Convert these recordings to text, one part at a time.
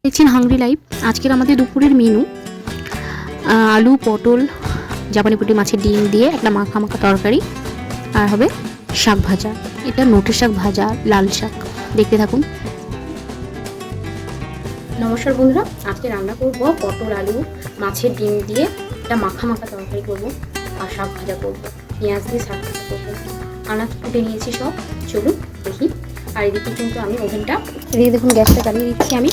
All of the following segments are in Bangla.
দেখছেন হাংরি লাইফ। আজকের আমাদের দুপুরের মেনু আলু, পটল, জাপানি পুঁটি মাছের ডিম দিয়ে একটা মাখা মাখা তরকারি, আর হবে শাক ভাজা। এটা নোটের শাক ভাজা, লাল শাক। দেখতে থাকুন। নমস্কার বন্ধুরা, আজকে রান্না করব পটল আলু মাছের ডিম দিয়ে একটা মাখা মাখা তরকারি করব, আর শাক ভাজা করব, পেঁয়াজ দিয়ে শাক ভাজা করবো। আনাজ কুটে নিয়েছি সব, চলুন দেখি। আর এদিকে কিন্তু আমি ওভেনটা, এদিকে দেখুন গ্যাসটা জ্বালিয়ে দিচ্ছি আমি।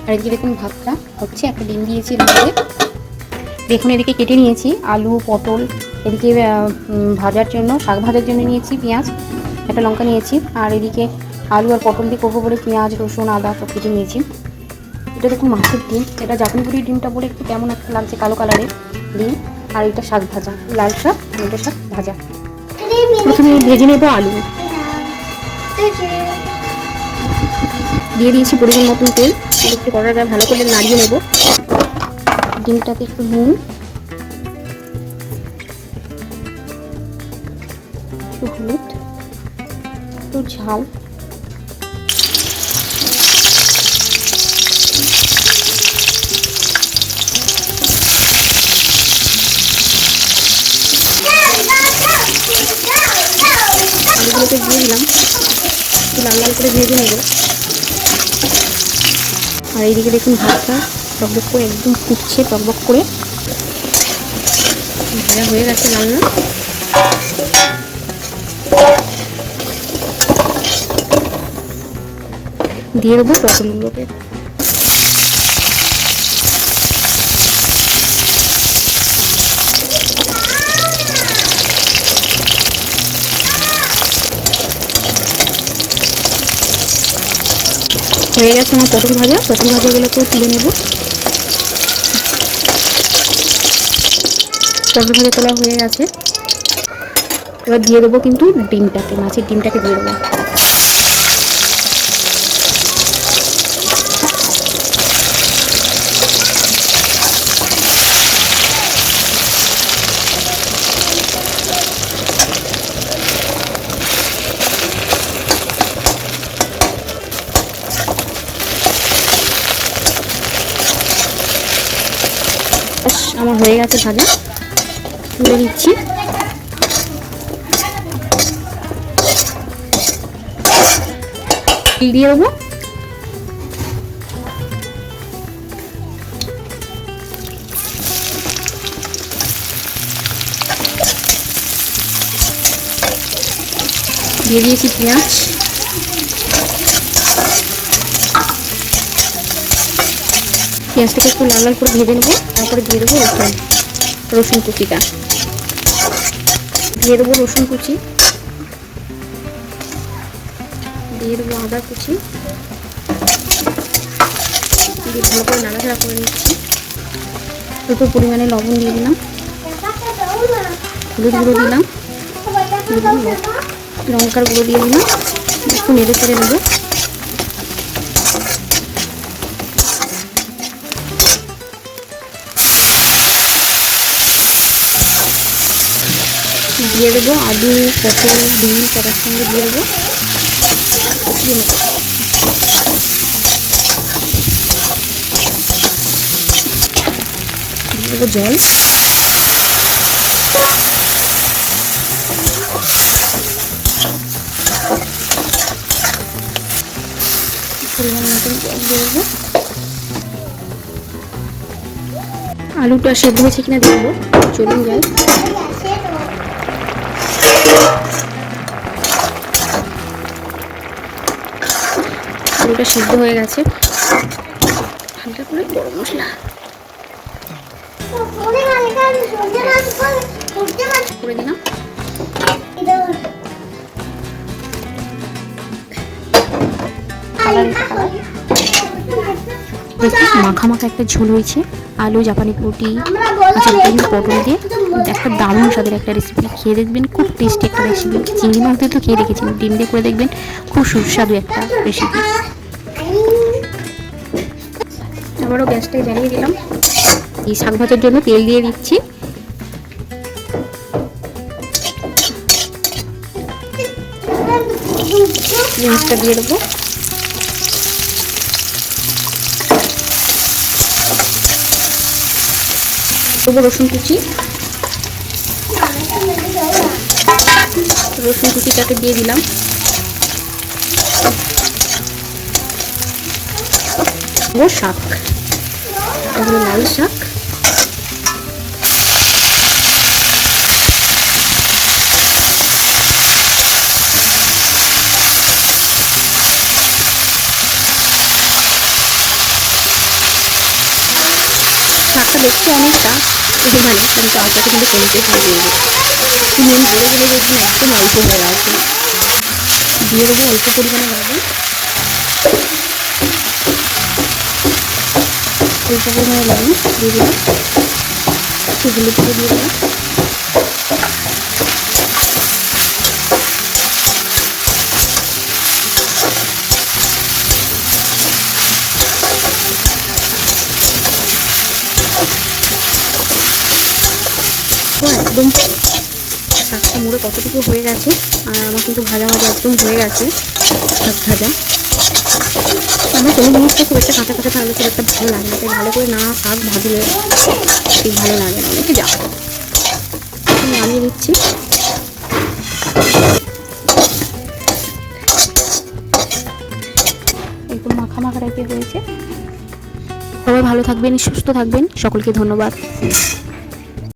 আর এদিকে দেখুন ভাতটা হচ্ছে, একটা ডিম দিয়েছি মধ্যে। দেখুন এদিকে কেটে নিয়েছি আলু, পটল। এদিকে ভাজার জন্য, শাক ভাজার জন্য নিয়েছি পেঁয়াজ, একটা লঙ্কা নিয়েছি। আর এদিকে আলু আর পটল দিয়ে করবো বলে পেঁয়াজ, রসুন, আদা সব কেটে নিয়েছি। এটা দেখুন মাছের ডিম, এটা জাপানি পুঁটির ডিমটা বলে একটু কেমন একটা লাগছে, কালো কালারের ডিম। আর এটা শাক ভাজা, লাল শাক, এটা শাক ভাজা। প্রথমে ভেজে নেবো আলু, দিয়ে দিয়েছি পরিমাণ মতন তেল। একটু কড়াটা ভালো করে নাড়িয়ে নেব। ডিমটাতে একটু নুন, একটু হলুদ, একটু ঝাল, আলুগুলোকে দিয়ে দিলাম, একটু লাল লাল করে ভেজে নেব। আর এইদিকে দেখুন ভাতটা টকবক করে একদম ফুটছে, টকবক করে ভাজা হয়ে গেছে লাল লাল। দিয়ে দেবো পটলগুলোকে। হয়ে গেছে আমার পটল ভাজাগুলোকেও তুলে নেব। পটল ভাজা তোলা হয়ে গেছে। এবার দিয়ে দেবো কিন্তু ডিমটাকে, মাছের ডিমটাকে দিয়ে দেবো। আমার হয়ে গেছে ভাজা, তুলে দিচ্ছি। দিয়ে দেবো। দিয়ে দিয়েছি পেঁয়াজ, পেঁয়াজটাকে একটু লাল লাল করে ভেজে নেবো। তারপরে দিয়ে দেবো রসুন কুচিটা, দিয়ে দেবো রসুন কুচি, দিয়ে দেবো আদা কুচি, দিয়ে ভালো করে নাড়াচাড়া করে নিচ্ছি। দুটো পরিমাণে লবণ দিয়ে দিলাম, হলুদ গুঁড়ো দিলাম, লঙ্কার গুঁড়ো দিয়ে দিলাম। একটু নেড়ে চেড়ে নেবো। দিয়ে দেবো আলু, পটল, ডিম সব একসঙ্গে দিয়ে দেবো। দিয়ে দেবো জল, পরিমাণ মতন জল দিয়ে দেবো। আলুটা সেদ্ধ হয়েছে কিনা দেখবো, চলুন যাই। আলুটা সিদ্ধ হয়ে গেছে। হালকা করে গরম মশলা করে দিলাম। মাখা মাখা একটা ঝোল হয়েছে। আলু, জাপানি পুঁটি, পটল দিয়ে একটা দারুণ স্বাদের একটা রেসিপি। খেয়ে দেখবেন, খুব টেস্টি একটা রেসিপি। চিংড়ি মাছ দিয়ে তো খেয়ে রেখেছি, ডিম দিয়ে করে দেখবেন, খুব সুস্বাদু একটা রেসিপি। আবারও গ্যাসটাই জ্বালিয়ে দিলাম। এই শাক ভাজার জন্য তেল দিয়ে দিচ্ছি। পেঁয়াজটা দিয়ে দেবো। দেবো রসুন কুচি, রসুন কুচিটাকে দিয়ে দিলাম। ও শাক, এগুলো লাল শাক। শাকটা দেখতে অনেকটা দোকানে, কিন্তু আস্তে কিন্তু কমপ্লিট হয়ে যাবে। কিন্তু আমি বেড়ে বেড়ে দেখবো একদম অল্প হয়ে গেছে। দিয়ে দেবো অল্প পরিমাণে লবণ, অল্প পরিমাণে লবণ দিয়ে দিলাম, একটু হলুদ দিয়ে দিলাম, তো একদম শাকটা মুড়ে কতটুকু হয়ে গেছে। আর আমার কিন্তু ভাজা ভাজা একদম হয়ে গেছে, শাক ভাজা। আমার কোনো জিনিসটা খুব একটা কাঁচা কাঁচা থাকলে খুব একটা ভালো লাগে না, তাই ভালো করে না শাক ভাজলে ঠিক ভালো লাগে না। দেখে যাও, নামিয়ে দিচ্ছি। একদম মাখা মাখা টাইপের হয়েছে। সবাই ভালো থাকবেন, সুস্থ থাকবেন, সকলকে ধন্যবাদ।